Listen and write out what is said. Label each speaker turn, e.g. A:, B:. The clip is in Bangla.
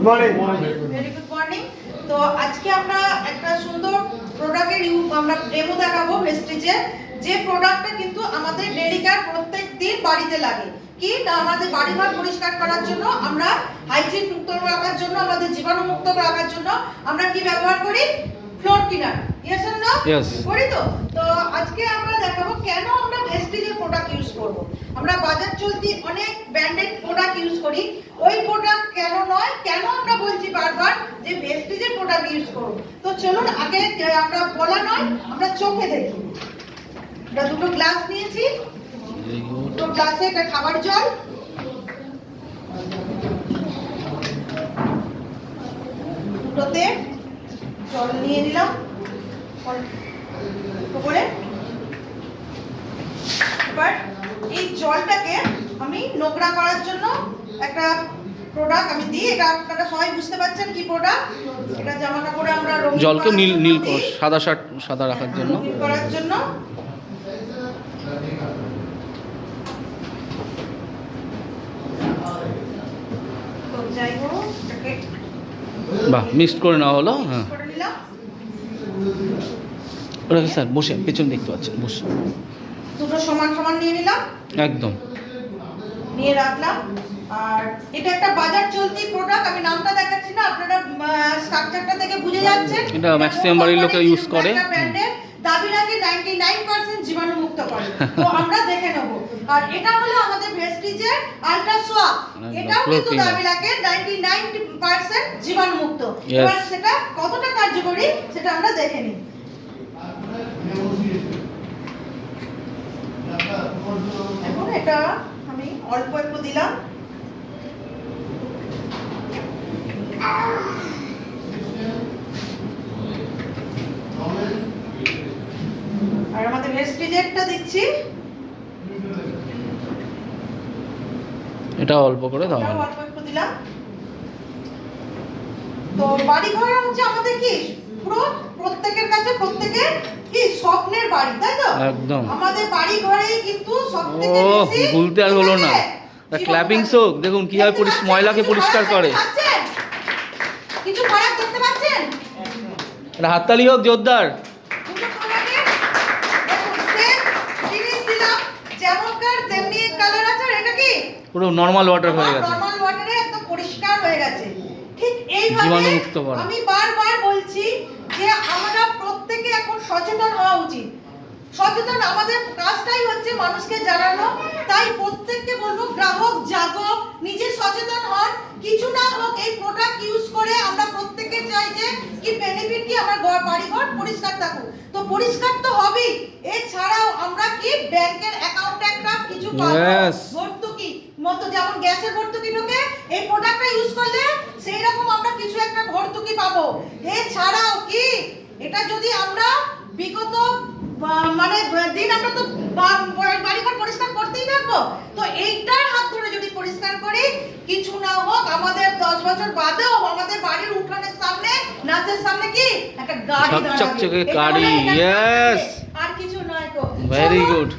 A: মর্নিং।
B: Very good morning. তো আজকে আমরা একটা সুন্দর প্রোডাক্টের আমরা ডেমো দেখাবো ভেস্টিজের, যে প্রোডাক্টটা কিন্তু আমাদের ডেলিকার প্রত্যেক দিন বাড়িতে লাগে। কি না, আমাদের বাড়িঘর পরিষ্কার করার জন্য, আমরা হাইজিন মুক্ত রাখার জন্য, আমাদের জীবাণু মুক্ত রাখার জন্য আমরা কি ব্যবহার করি? Floor cleaner. Yes or no? করি তো। তো আজকে আমরা দেখাবো কেন আমরা ভেস্টিজের প্রোডাক্ট ইউজ করব। আমরা বাজার চলতি অনেক ব্র্যান্ডেড প্রোডাক্ট ইউজ করি, ওই প্রোডাক্ট কেন নয়, কেন আমরা বলছি বারবার যে ভেস্টিজের প্রোডাক্ট ইউজ করব। তো চলুন আগে আমরা বলা নয়, আমরা চোখে দেখি। আমরা দুটো গ্লাস নিয়েছি, দুটো গ্লাসে একটা খাবার জল, দুটোতে জল নিয়ে নিলাম করে। এবার এই জলটাকে আমি নোংরা করার জন্য একটা প্রোডাক্ট আমি দিই। এটা আপনারা সবাই বুঝতে পারছেন কি প্রোডাক্ট। এটা জামা কাপড়ে আমরা রঙিন
C: জলকে নীল সাদা শার্ট সাদা রাখার জন্য,
B: নীল করার জন্য। তো যাই হোক, এটাকে
C: বাহ মিক্সড করে নেওয়া হলো। হ্যাঁ
B: করে নিলাম।
C: ওরা স্যার বসে পেছন দেখতে পাচ্ছেন, বসে
B: দুটো সমান সমান নিয়ে নিলাম,
C: একদম
B: নিয়ে রাখলাম। আর এটা একটা বাজার চলতি প্রোডাক্ট, আমি নামটা দেখাচ্ছি না, আপনারা স্ট্রাকচারটা থেকে বুঝে যাচ্ছেন।
C: এটা ম্যাক্সিমাম বাড়ির লোকে ইউজ করে।
B: ব্র্যান্ডের দাবি রাখে 99% জীবাণু মুক্ত করে। তো আমরা দেখে নেব। আর এটা হলো আমাদের ভেস্টিজের আলট্রা সোয়াপ, এটাও কিন্তু দাবি রাখে 99% জীবাণু মুক্ত। এবার সেটা কতটা কার্যকরী সেটা আমরা দেখে নিই। এখন এটা আমি অল্প একটু দিলাম, আর আমাদের ভেস্টিজেরটা দিচ্ছি,
C: এটা অল্প করে দাও,
B: অল্প একটু দিলাম। তো বাড়ি ঘর হচ্ছে আমাদের কি পুরো প্রত্যেকের কাছে প্রত্যেকের কি স্বপ্নের বাড়ি, তাই তো?
C: একদম
B: আমাদের বাড়ি ঘরেই কিন্তু সবথেকে
C: ও
B: বেশি
C: ভুলতে আর হলো না। ক্ল্যাপিং শোক দেখুন কিভাবে ময়লাকে পরিষ্কার করে।
B: কিছু ফারাক দেখতে পাচ্ছেন?
C: এটা হাততালি হোক জোরদার।
B: দুটো প্রোডাক্টে দেখুন সেম জিনিস দিলাম, যেমনকার তেমনি কালার আছে। আর এটা কি
C: পুরো নরমাল ওয়াটার হয়ে গেছে,
B: নরমাল ওয়াটারে একদম পরিষ্কার হয়ে গেছে। ঠিক এইভাবে
C: জীবাণুমুক্ত করা।
B: আমি বারবার বলছি যে আমরা প্রত্যেকে এখন সচেতন হওয়া উচিত। সচেতন আমাদের কাজটাই হচ্ছে মানুষকে জানানো। তাই প্রত্যেককে বলবো গ্রাহক জাগো, নিজে সচেতন হন। কিছু না হোক এই প্রোডাক্ট ইউজ করে আমরা প্রত্যেকে চাই যে কি বেনিফিট, কি আমার বাড়িঘর পরিষ্কার থাকুক। তো পরিষ্কার তো হবেই, এছাড়াও আমরা কি ব্যাংকের অ্যাকাউন্টে একটা কিছু পাবো, ভর্তুকি মতো, যেমন গ্যাসের ভর্তুকি ঢোকে, এই প্রোডাক্টটা ইউজ করলে সেই রকম আমরা কিছু একটা ভর্তুকি পাবো। এছাড়াও কি এটা যদি আমরা বিগত মানে দিন আমরা তো বাড়িঘর পরিষ্কার করতেই থাকবো, তো এইটার হাত ধরে যদি পরিষ্কার করি, কিছু না হোক আমাদের 10 বছর বাদেও আমাদের বাড়ির উঠানের সামনে, নাচের সামনে কি একটা গাড়ি দাঁড়াবে,
C: চকচকে গাড়ি। ইয়েস,
B: আর কিছু নয়। তো
C: ভেরি গুড।